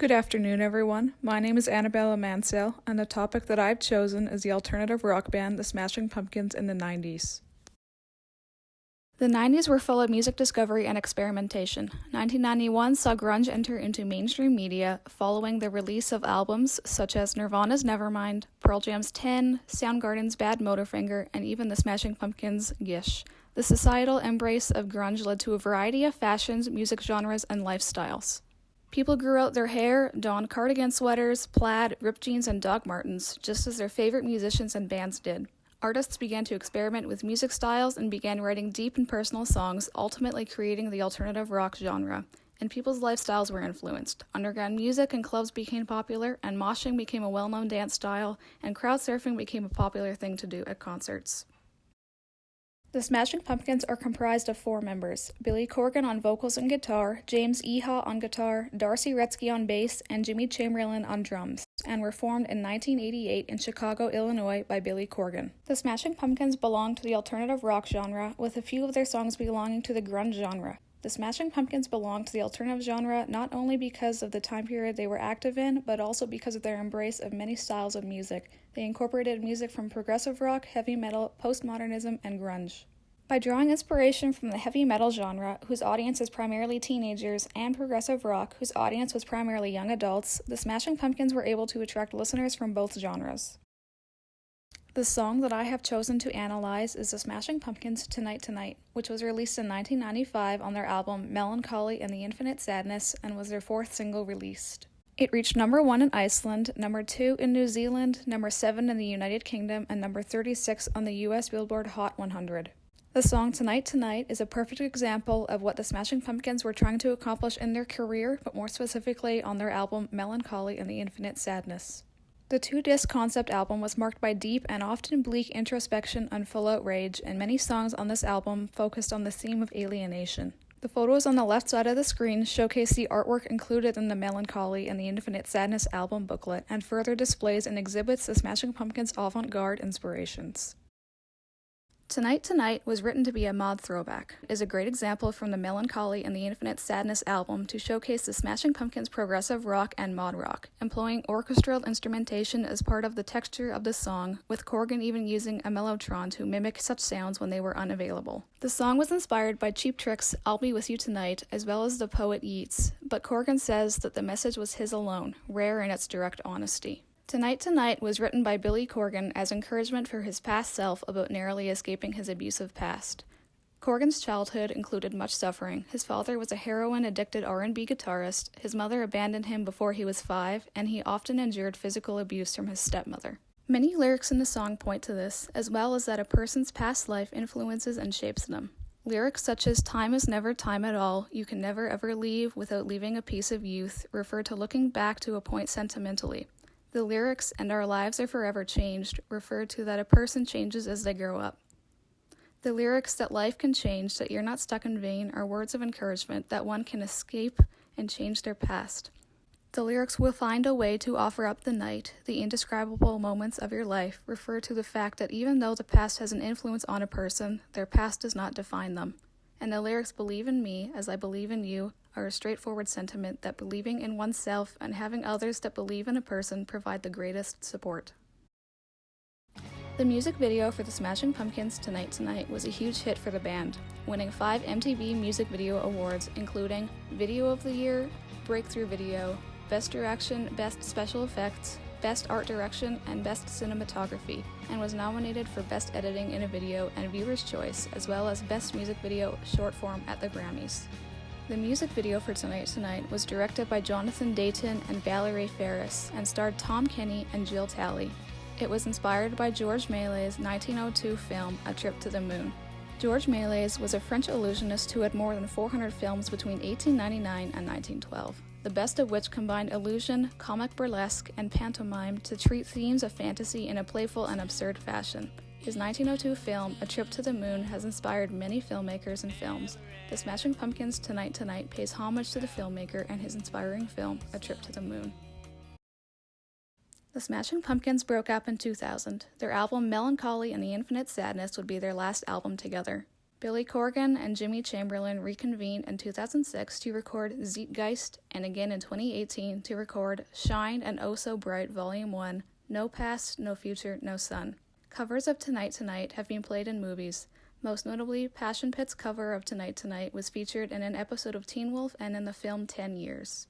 Good afternoon, everyone. My name is Annabella Mansell, and the topic that I've chosen is the alternative rock band The Smashing Pumpkins in the 90s. The 90s were full of music discovery and experimentation. 1991 saw grunge enter into mainstream media following the release of albums such as Nirvana's Nevermind, Pearl Jam's 10, Soundgarden's Bad Motorfinger, and even The Smashing Pumpkins' Gish. The societal embrace of grunge led to a variety of fashions, music genres, and lifestyles. People grew out their hair, donned cardigan sweaters, plaid, ripped jeans, and Doc Martens, just as their favorite musicians and bands did. Artists began to experiment with music styles and began writing deep and personal songs, ultimately creating the alternative rock genre. And people's lifestyles were influenced. Underground music and clubs became popular, and moshing became a well-known dance style, and crowd surfing became a popular thing to do at concerts. The Smashing Pumpkins are comprised of 4 members: Billy Corgan on vocals and guitar, James Iha on guitar, Darcy Retzky on bass, and Jimmy Chamberlain on drums, and were formed in 1988 in Chicago, Illinois by Billy Corgan. The Smashing Pumpkins belong to the alternative rock genre, with a few of their songs belonging to the grunge genre. The Smashing Pumpkins belong to the alternative genre not only because of the time period they were active in, but also because of their embrace of many styles of music. They incorporated music from progressive rock, heavy metal, postmodernism, and grunge. By drawing inspiration from the heavy metal genre, whose audience is primarily teenagers, and progressive rock, whose audience was primarily young adults, the Smashing Pumpkins were able to attract listeners from both genres. The song that I have chosen to analyze is The Smashing Pumpkins' Tonight Tonight, which was released in 1995 on their album Melancholy and the Infinite Sadness and was their 4th single released. It reached number 1 in Iceland, number 2 in New Zealand, number 7 in the United Kingdom, and number 36 on the US Billboard Hot 100. The song Tonight Tonight is a perfect example of what the Smashing Pumpkins were trying to accomplish in their career, but more specifically on their album Melancholy and the Infinite Sadness. The 2-disc concept album was marked by deep and often bleak introspection and full-out rage, and many songs on this album focused on the theme of alienation. The photos on the left side of the screen showcase the artwork included in the Melancholy and the Infinite Sadness album booklet, and further displays and exhibits the Smashing Pumpkins' avant-garde inspirations. Tonight Tonight was written to be a mod throwback. It is a great example from the Melancholy and the Infinite Sadness album to showcase the Smashing Pumpkins' progressive rock and mod rock, employing orchestral instrumentation as part of the texture of the song, with Corgan even using a mellotron to mimic such sounds when they were unavailable. The song was inspired by Cheap Trick's I'll Be With You Tonight, as well as the poet Yeats, but Corgan says that the message was his alone, rare in its direct honesty. Tonight Tonight was written by Billy Corgan as encouragement for his past self about narrowly escaping his abusive past. Corgan's childhood included much suffering. His father was a heroin-addicted R&B guitarist, his mother abandoned him before he was 5, and he often endured physical abuse from his stepmother. Many lyrics in the song point to this, as well as that a person's past life influences and shapes them. Lyrics such as "Time is never time at all, you can never ever leave without leaving a piece of youth" refer to looking back to a point sentimentally. The lyrics "and our lives are forever changed" refer to that a person changes as they grow up. The lyrics that life can change, that you're not stuck in vain, are words of encouragement that one can escape and change their past. The lyrics "will find a way to offer up the night, the indescribable moments of your life" refer to the fact that even though the past has an influence on a person, their past does not define them. And the lyrics "believe in me as I believe in you" are a straightforward sentiment that believing in oneself and having others that believe in a person provide the greatest support. The music video for the Smashing Pumpkins' Tonight Tonight was a huge hit for the band, winning 5 MTV Music Video Awards, including Video of the Year, Breakthrough Video, Best Direction, Best Special Effects, Best Art Direction, and Best Cinematography, and was nominated for Best Editing in a Video and Viewer's Choice, as well as Best Music Video Short Form at the Grammys. The music video for Tonight Tonight was directed by Jonathan Dayton and Valerie Ferris, and starred Tom Kenny and Jill Talley. It was inspired by Georges Méliès' 1902 film A Trip to the Moon. Georges Méliès was a French illusionist who had more than 400 films between 1899 and 1912, the best of which combined illusion, comic burlesque, and pantomime to treat themes of fantasy in a playful and absurd fashion. His 1902 film, A Trip to the Moon, has inspired many filmmakers and films. The Smashing Pumpkins' Tonight Tonight pays homage to the filmmaker and his inspiring film, A Trip to the Moon. The Smashing Pumpkins broke up in 2000. Their album Melancholy and the Infinite Sadness would be their last album together. Billy Corgan and Jimmy Chamberlin reconvened in 2006 to record Zeitgeist, and again in 2018 to record Shine and Oh So Bright Volume 1, No Past, No Future, No Sun. Covers of Tonight Tonight have been played in movies. Most notably, Passion Pit's cover of Tonight Tonight was featured in an episode of Teen Wolf and in the film 10 Years.